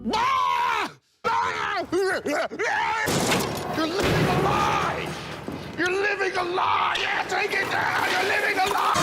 Ah! Ah! You're living a lie! You're living a lie! Yeah, take it down! You're living a lie!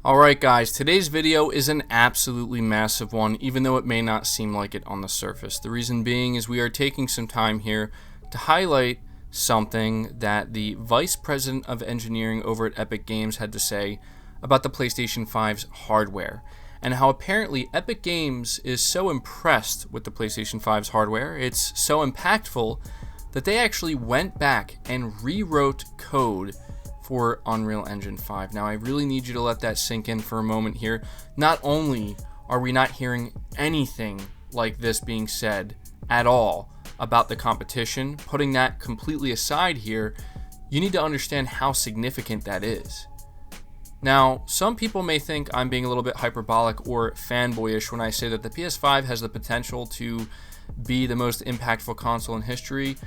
Alright guys, today's video is an absolutely massive one, even though it may not seem like it on the surface. The reason being is we are taking some time here to highlight something that the Vice President of Engineering over at Epic Games had to say about the PlayStation 5's hardware, and how apparently Epic Games is so impressed with the PlayStation 5's hardware, it's so impactful, that they actually went back and rewrote code for Unreal Engine 5. Now I really need you to let that sink in for a moment here. Not only are we not hearing anything like this being said at all about the competition, putting that completely aside here, you need to understand how significant that is. Now, some people may think I'm being a little bit hyperbolic or fanboyish when I say that the PS5 has the potential to be the most impactful console in history.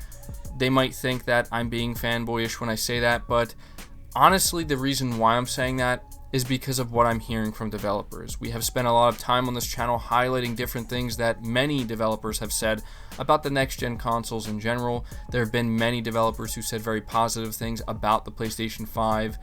They might think that I'm being fanboyish when I say that, but honestly, the reason why I'm saying that is because of what I'm hearing from developers. We have spent a lot of time on this channel highlighting different things that many developers have said about the next-gen consoles in general. There have been many developers who said very positive things about the PlayStation 5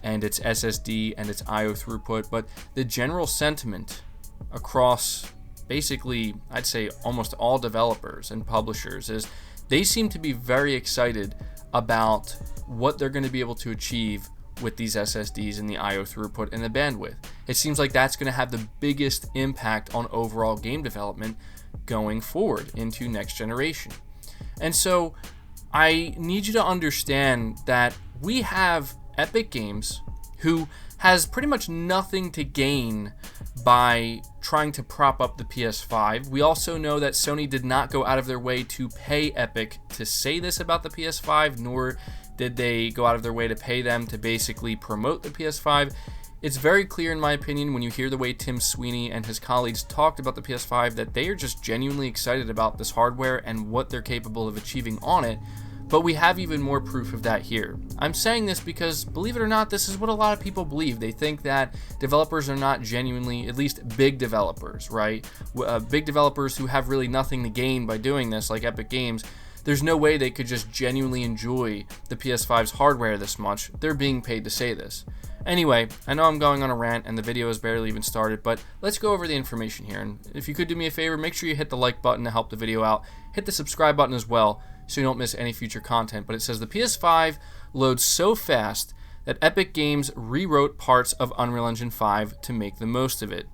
and its SSD and its I/O throughput, but the general sentiment across basically, I'd say almost all developers and publishers is they seem to be very excited about what they're going to be able to achieve with these SSDs and the I/O throughput and the bandwidth. It seems like that's going to have the biggest impact on overall game development going forward into next generation. And so I need you to understand that we have Epic Games, who has pretty much nothing to gain by trying to prop up the PS5. We also know that Sony did not go out of their way to pay Epic to say this about the PS5, nor did they go out of their way to pay them to basically promote the PS5. It's very clear, in my opinion, when you hear the way Tim Sweeney and his colleagues talked about the PS5, that they are just genuinely excited about this hardware and what they're capable of achieving on it. But we have even more proof of that here. I'm saying this because, believe it or not, this is what a lot of people believe. They think that developers are not genuinely, at least big developers, right? Big developers who have really nothing to gain by doing this, like Epic Games, there's no way they could just genuinely enjoy the PS5's hardware this much. They're being paid to say this. Anyway, I know I'm going on a rant and the video has barely even started, but let's go over the information here. And if you could do me a favor, make sure you hit the like button to help the video out. Hit the subscribe button as well, so you don't miss any future content. But it says the PS5 loads so fast that Epic Games rewrote parts of Unreal Engine 5 to make the most of it.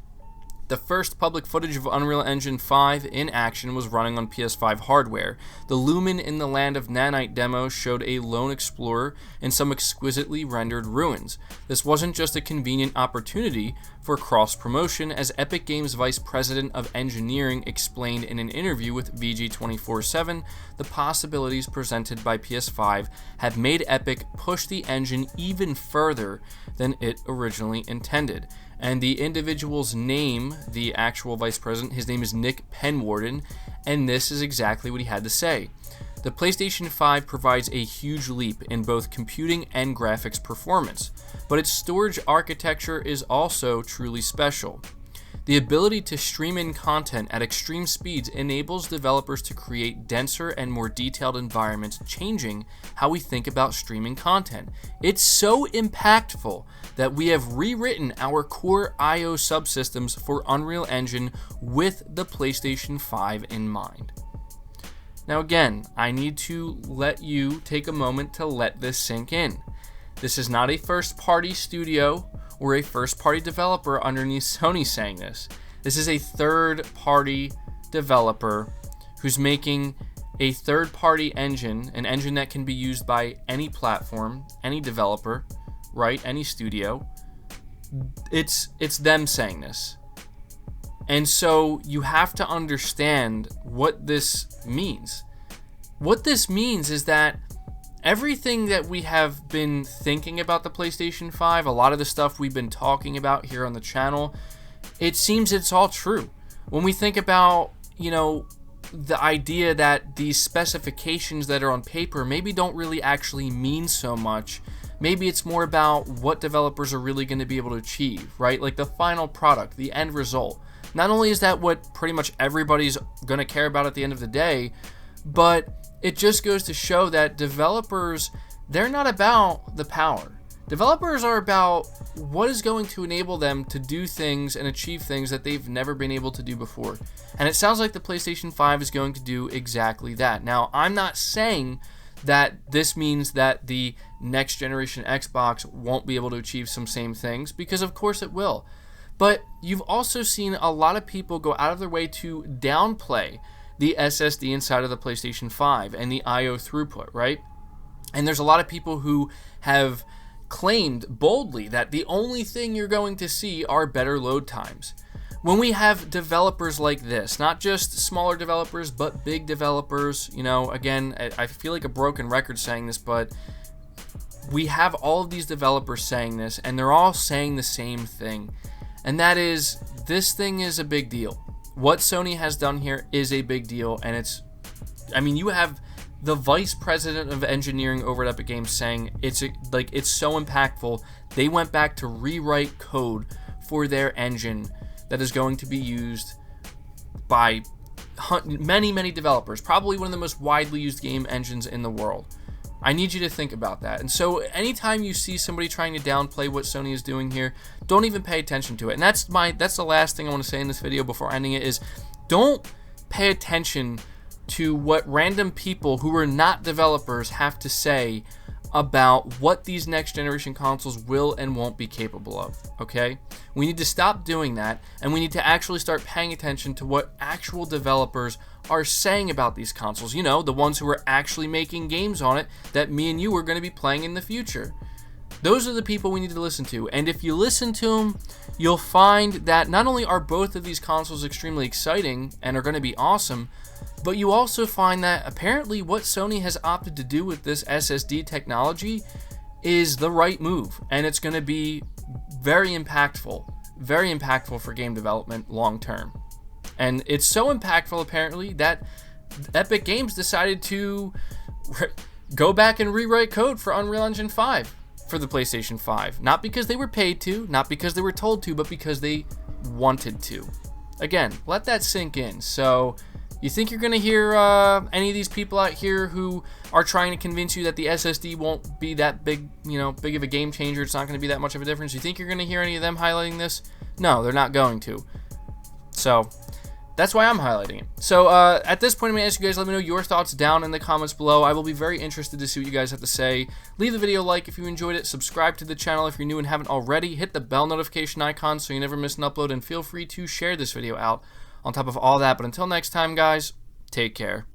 The first public footage of Unreal Engine 5 in action was running on PS5 hardware. The Lumen in the Land of Nanite demo showed a lone explorer in some exquisitely rendered ruins. This wasn't just a convenient opportunity for cross-promotion, as Epic Games Vice President of Engineering explained in an interview with VG247, the possibilities presented by PS5 have made Epic push the engine even further than it originally intended. And the individual's name, the actual vice president, his name is Nick Penwarden, and this is exactly what he had to say. The PlayStation 5 provides a huge leap in both computing and graphics performance, but its storage architecture is also truly special. The ability to stream in content at extreme speeds enables developers to create denser and more detailed environments, changing how we think about streaming content. It's so impactful that we have rewritten our core I/O subsystems for Unreal Engine with the PlayStation 5 in mind. Now again, I need to let you take a moment to let this sink in. This is not a first-party studio or a first-party developer underneath Sony saying this. This is a third-party developer who's making a third-party engine, an engine that can be used by any platform, any developer, right? Any studio. It's them saying this. And so you have to understand what this means. What this means is that everything that we have been thinking about the PlayStation 5, a lot of the stuff we've been talking about here on the channel, it seems it's all true. When we think about, the idea that these specifications that are on paper maybe don't really actually mean so much. Maybe it's more about what developers are really going to be able to achieve, right? Like the final product, the end result. Not only is that what pretty much everybody's going to care about at the end of the day, but it just goes to show that developers, they're not about the power. Developers are about what is going to enable them to do things and achieve things that they've never been able to do before. And it sounds like the PlayStation 5 is going to do exactly that. Now, I'm not saying that this means that the next generation Xbox won't be able to achieve some same things, because of course it will. But you've also seen a lot of people go out of their way to downplay the SSD inside of the PlayStation 5 and the I/O throughput, right? And there's a lot of people who have claimed boldly that the only thing you're going to see are better load times. When we have developers like this, not just smaller developers, but big developers, you know, again, I feel like a broken record saying this, but we have all of these developers saying this, and they're all saying the same thing. And that is, this thing is a big deal. What Sony has done here is a big deal, and it's, I mean, you have the vice president of engineering over at Epic Games saying it's so impactful. They went back to rewrite code for their engine that is going to be used by many developers, probably one of the most widely used game engines in the world. I need you to think about that. And so anytime you see somebody trying to downplay what Sony is doing here, don't even pay attention to it. And that's the last thing I want to say in this video before ending it is, don't pay attention to what random people who are not developers have to say about what these next generation consoles will and won't be capable of, okay? We need to stop doing that, and we need to actually start paying attention to what actual developers are saying about these consoles. You know, the ones who are actually making games on it that me and you are going to be playing in the future. Those are the people we need to listen to, and if you listen to them, you'll find that not only are both of these consoles extremely exciting and are going to be awesome, but you also find that apparently what Sony has opted to do with this SSD technology is the right move, and it's going to be very impactful for game development long term. And it's so impactful apparently that Epic Games decided to go back and rewrite code for Unreal Engine 5 for the PlayStation 5. Not because they were paid to, not because they were told to, but because they wanted to. Again, let that sink in. So you think you're going to hear any of these people out here who are trying to convince you that the SSD won't be that big, big of a game changer, it's not going to be that much of a difference? You think you're going to hear any of them highlighting this? No, they're not going to. So that's why I'm highlighting it. So at this point, I'm going to ask you guys, let me know your thoughts down in the comments below. I will be very interested to see what you guys have to say. Leave the video a like if you enjoyed it. Subscribe to the channel if you're new and haven't already. Hit the bell notification icon so you never miss an upload. And feel free to share this video out on top of all that. But until next time, guys, take care.